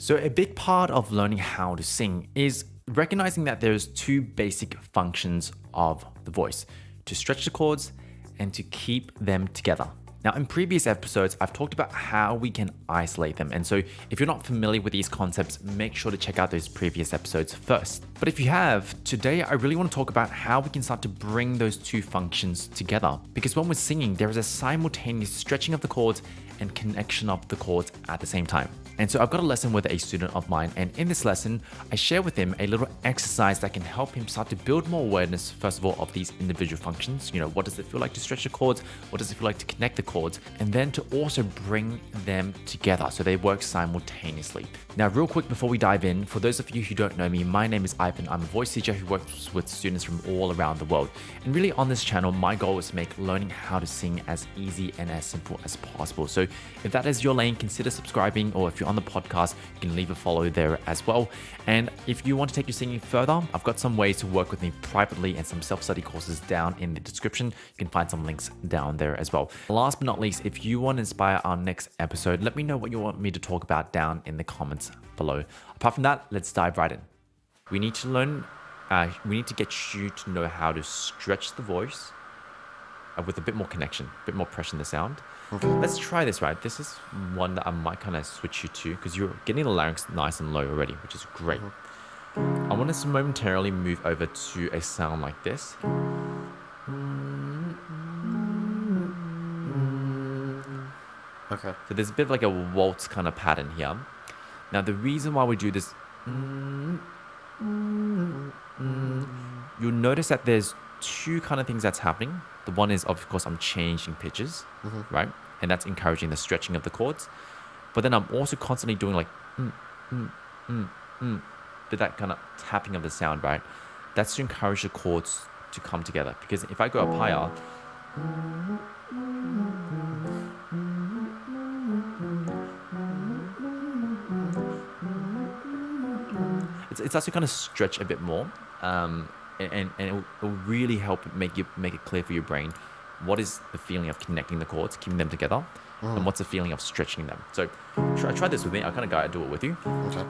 So a big part of learning how to sing is recognizing that there's two basic functions of the voice: to stretch the chords and to keep them together. Now, in previous episodes, I've talked about how we can isolate them. And so if you're not familiar with these concepts, make sure to check out those previous episodes first. But if you have, today I really want to talk about how we can start to bring those two functions together. Because when we're singing, there is a simultaneous stretching of the chords and connection of the chords at the same time. And so I've got a lesson with a student of mine, and in this lesson, I share with him a little exercise that can help him start to build more awareness, first of all, of these individual functions. You know, what does it feel like to stretch the chords? What does it feel like to connect the chords? And then to also bring them together so they work simultaneously. Now, real quick before we dive in, for those of you who don't know me, my name is Ivan. I'm a voice teacher who works with students from all around the world. And really on this channel, my goal is to make learning how to sing as easy and as simple as possible. So if that is your lane, consider subscribing, or if you're on the podcast, you can leave a follow there as well. And if you want to take your singing further, I've got some ways to work with me privately and some self-study courses down in the description. You can find some links down there as well. Last but not least, if you want to inspire our next episode, let me know what you want me to talk about down in the comments below. Apart from that, let's dive right in. We need to learn, we need to get you to know how to stretch the voice with a bit more connection, a bit more pressure in the sound. Okay. Let's try this, right? This is one that I might kind of switch you to because you're getting the larynx nice and low already, which is great. I want us to momentarily move over to a sound like this. Okay. So there's a bit of like a waltz kind of pattern here. Now, the reason why we do this, you'll notice that there's two kind of things that's happening. The one is, of course, I'm changing pitches, right? And that's encouraging the stretching of the chords. But then I'm also constantly doing like, but that kind of tapping of the sound, right? That's to encourage the chords to come together. Because if I go up higher, it starts to kind of stretch a bit more. And it'll really help make it clear for your brain what is the feeling of connecting the chords, keeping them together, and what's the feeling of stretching them. So try this with me. I kind of gotta do it with you. Okay.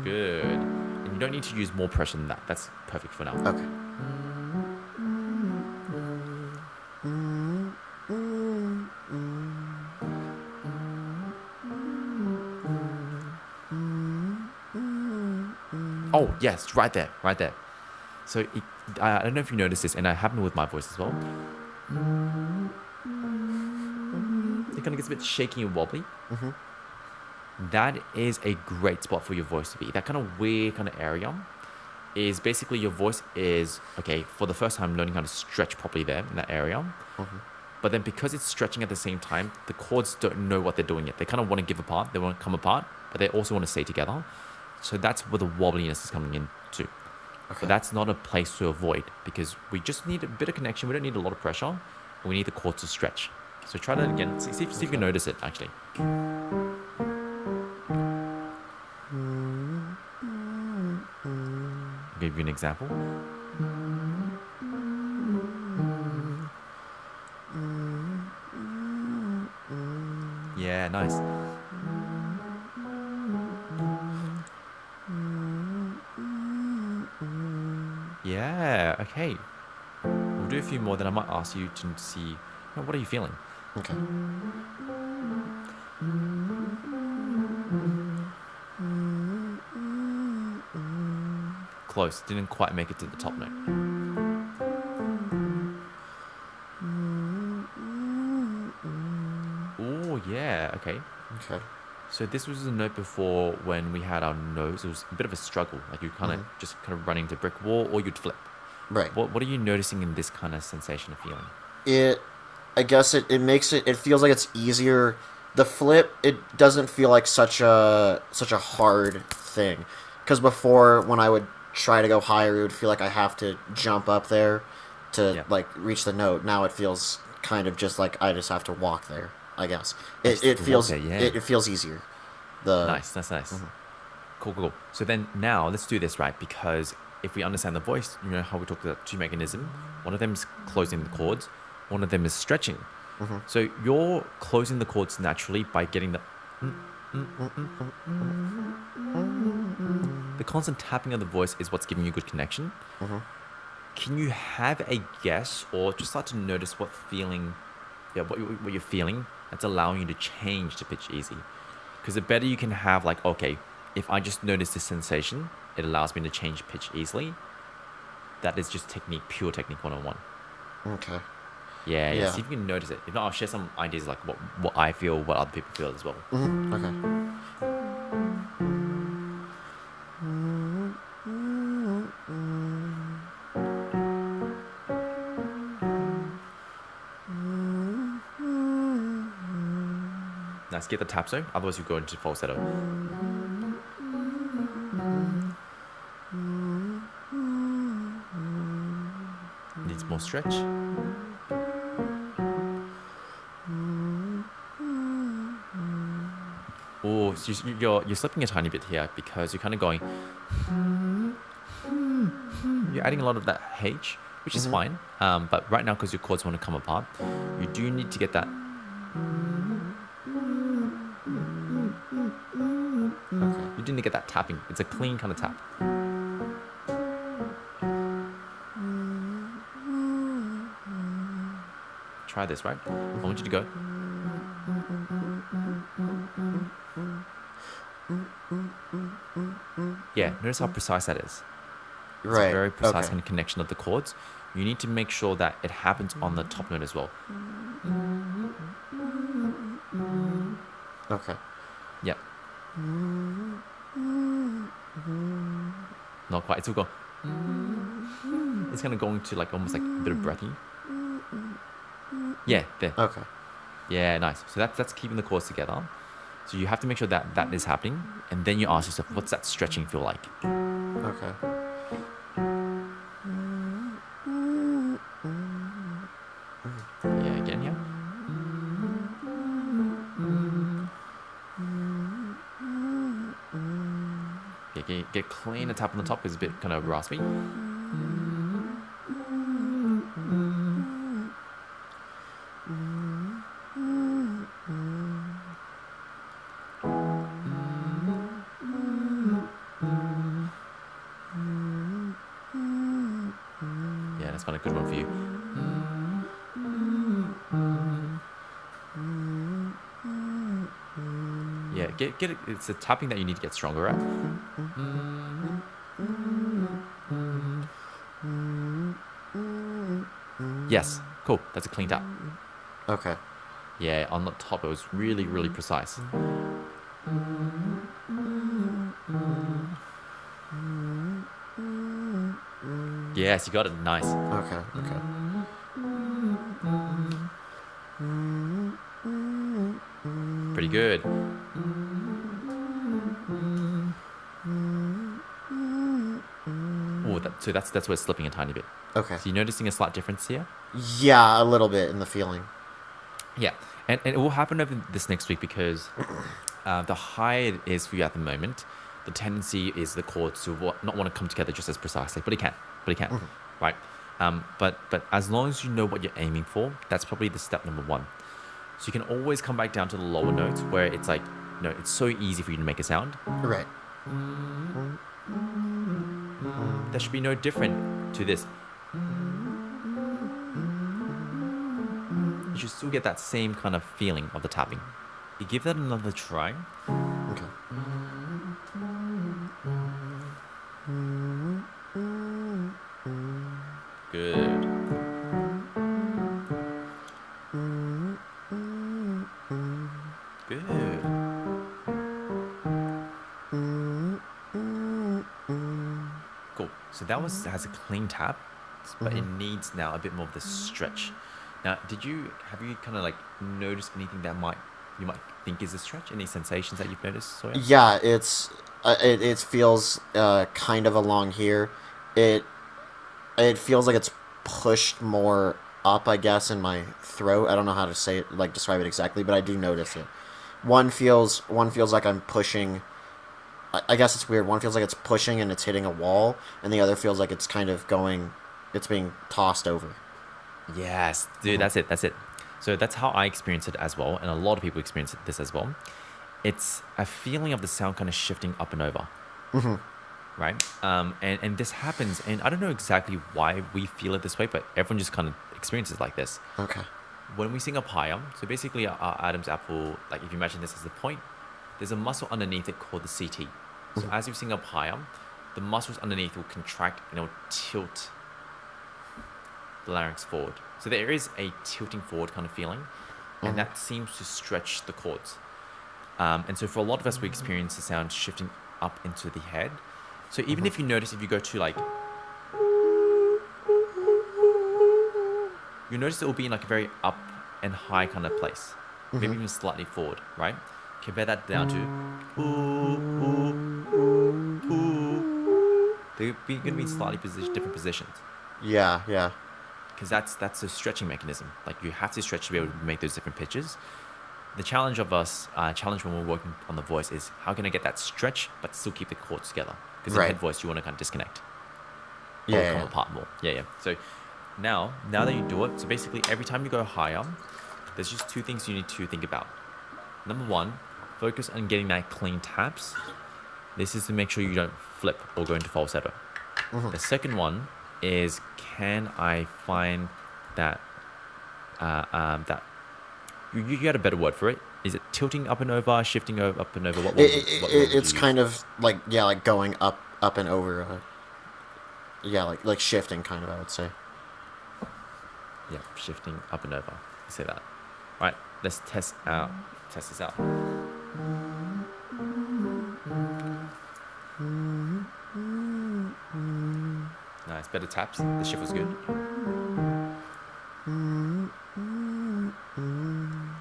Good. And you don't need to use more pressure than that. That's perfect for now. Okay. Oh, yes, right there, right there. So I don't know if you noticed this, and it happened with my voice as well. It kind of gets a bit shaky and wobbly. That is a great spot for your voice to be. That kind of weird kind of area is basically your voice is, okay, for the first time learning how to stretch properly there in that area. But then because it's stretching at the same time, the chords don't know what they're doing yet. They kind of want to give apart, they want to come apart, but they also want to stay together. So that's where the wobbliness is coming in too. Okay. But that's not a place to avoid because we just need a bit of connection. We don't need a lot of pressure, and we need the chords to stretch. So try that again. See if you can notice it actually. I'll give you an example. Yeah, nice. Yeah, okay. We'll do a few more, then I might ask you to see, what are you feeling? Okay. Close, didn't quite make it to the top note. Oh, yeah, okay. Okay. So this was a note before when we had our nose. It was a bit of a struggle. Like you kind of just kind of running into a brick wall, or you'd flip. Right. What are you noticing in this kind of sensation of feeling? I guess it makes it feels like it's easier. The flip, it doesn't feel like such a hard thing. Because before, when I would try to go higher, it would feel like I have to jump up there to like reach the note. Now it feels kind of just like I just have to walk there. I guess it feels it feels easier. Nice. Cool. So then now let's do this, right? Because if we understand the voice, you know how we talked about two mechanisms. One of them is closing the chords. One of them is stretching. So you're closing the chords naturally by getting the constant tapping of the voice is what's giving you good connection. Can you have a guess or just start to notice what feeling, what you're feeling that's allowing you to change to pitch easy? Because the better you can have, like, okay, if I just notice this sensation, it allows me to change pitch easily. That is just technique, pure technique 101. Okay. Yeah. See if you can notice it. If not, I'll share some ideas like what I feel, what other people feel as well. Okay. Nice. Get the tap zone. Otherwise, you go into falsetto. Needs more stretch. Oh, so you're slipping a tiny bit here because you're kind of going. You're adding a lot of that H, which is fine. But right now, because your chords want to come apart, you do need to get that. You do need to get that tapping. It's a clean kind of tap. Try this, right? I want you to go. Yeah, notice how precise that is. It's Right. a very precise Okay. kind of connection of the chords. You need to make sure that it happens on the top note as well. Okay. Yep. Not quite. It's still going. It's kind of going to like almost like a bit of breathy. Yeah, there. Okay. Yeah, nice. So that's keeping the chords together. So you have to make sure that that is happening, and then you ask yourself, what's that stretching feel like? Okay. Yeah, again, yeah. Yeah, get clean and tap on the top because it's a bit kind of raspy. Yeah, that's kind of a good one for you. Yeah, get it. It's the tapping that you need to get stronger at. Yes, cool. That's a clean tap. Okay. Yeah, on the top it was really, really precise. Yes, you got it. Nice. Okay. Okay. Pretty good. Oh, so that's where it's slipping a tiny bit. Okay. So you're noticing a slight difference here? Yeah, a little bit in the feeling. Yeah, and it will happen over this next week because the higher it is for you at the moment, the tendency is the chords to not want to come together just as precisely, but it can, right? But as long as you know what you're aiming for, that's probably the step number one. So you can always come back down to the lower notes where it's like, it's so easy for you to make a sound. Right. That should be no different to this. You should still get that same kind of feeling of the tapping. You give that another try. Okay. Good. Good. Cool. So that has a clean tap, but it needs now a bit more of the stretch. Now, have you kind of like noticed anything that you might think is a stretch? Any sensations that you've noticed, Sawyer? Yeah, it feels kind of along here. It feels like it's pushed more up, I guess, in my throat. I don't know how to say it, like describe it exactly, but I do notice it. One feels like I'm pushing I guess it's weird. One feels like it's pushing and it's hitting a wall, and the other feels like it's kind of it's being tossed over. Yes, dude, that's it. That's it. So that's how I experience it as well, and a lot of people experience this as well. It's a feeling of the sound kind of shifting up and over, right? And this happens, and I don't know exactly why we feel it this way, but everyone just kind of experiences like this. Okay. When we sing up higher, so basically our Adam's apple, like if you imagine this as the point, there's a muscle underneath it called the CT. So as you sing up higher, the muscles underneath will contract and it'll tilt the larynx forward. So there is a tilting forward kind of feeling, and that seems to stretch the chords. And so for a lot of us, we experience the sound shifting up into the head. So even if you notice, if you go to like, you notice it will be in like a very up and high kind of place, maybe even slightly forward, right? Compare that down to ooh, ooh, ooh, ooh. They're going to be in slightly different positions. Yeah, yeah. Because that's a stretching mechanism. Like you have to stretch to be able to make those different pitches. The challenge of us, challenge when we're working on the voice is how can I get that stretch but still keep the chords together? Because in head voice you want to kind of disconnect. Yeah, Come apart more. Yeah. So now that you do it, so basically every time you go higher, there's just two things you need to think about. Number one, focus on getting that clean taps. This is to make sure you don't flip or go into falsetto. The second one is, can I find that that you had a better word for it? Is it tilting up and over, shifting over, up and over? What it's kind of like like going up and over. Like shifting kind of, I would say. Yeah, shifting up and over. You say that. All right, let's test this out. Nice, better taps. The shift was good.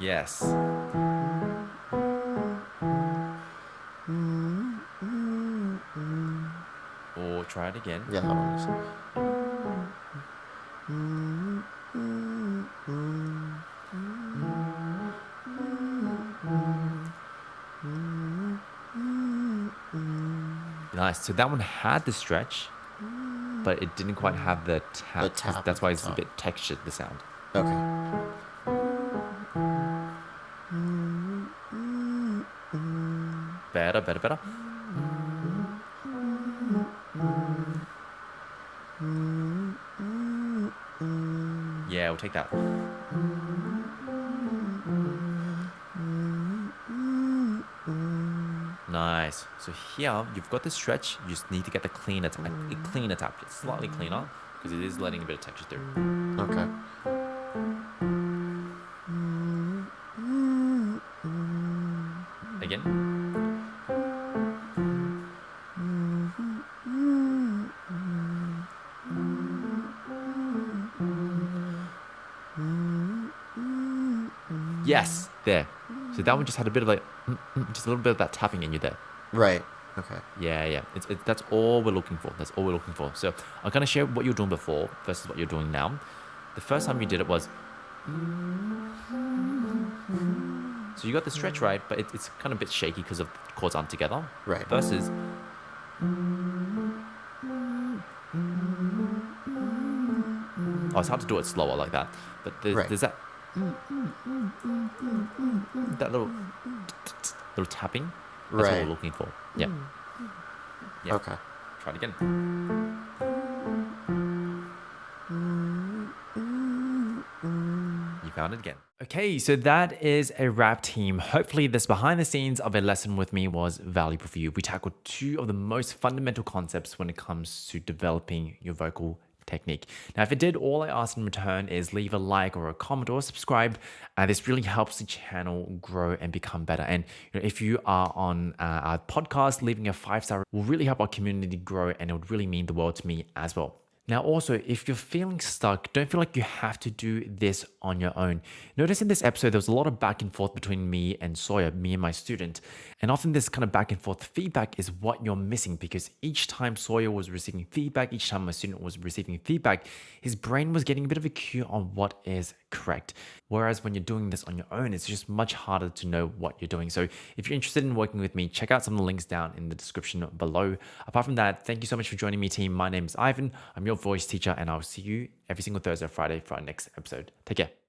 Yes. Or try it again. Yeah, that one is. Nice. So that one had the stretch, but it didn't quite have the tap. The tap That's why at it's the a bit textured, the sound. Okay. Better. Yeah, we'll take that. Nice. So here, you've got the stretch. You just need to get the cleaner tap. It's slightly cleaner because it is letting a bit of texture through. Okay. Again. Yes, there. So that one just had a bit of like, just a little bit of that tapping in you there. Right. Okay. Yeah. That's all we're looking for. That's all we're looking for. So I'm going to share what you were doing before versus what you're doing now. The first time you did it was... So you got the stretch right, but it's kind of a bit shaky because of the chords aren't together. Right. Versus... Oh, it's hard to do it slower like that. But there's that... That little tapping. That's what we're looking for. Yeah. Okay. Try it again. You found it again. Okay, so that is a wrap, team. Hopefully this behind the scenes of a lesson with me was valuable for you. We tackled two of the most fundamental concepts when it comes to developing your vocal technique. Now, if it did, all I ask in return is leave a like or a comment or subscribe. This really helps the channel grow and become better. And if you are on our podcast, leaving a 5-star will really help our community grow, and it would really mean the world to me as well. Now, also, if you're feeling stuck, don't feel like you have to do this on your own. Notice in this episode, there was a lot of back and forth between me and Sawyer, me and my student. And often this kind of back and forth feedback is what you're missing, because each time Sawyer was receiving feedback, each time my student was receiving feedback, his brain was getting a bit of a cue on what is correct. Whereas when you're doing this on your own, it's just much harder to know what you're doing. So if you're interested in working with me, check out some of the links down in the description below. Apart from that, thank you so much for joining me, team. My name is Ivan. I'm your voice teacher, and I'll see you every single Thursday or Friday for our next episode. Take care.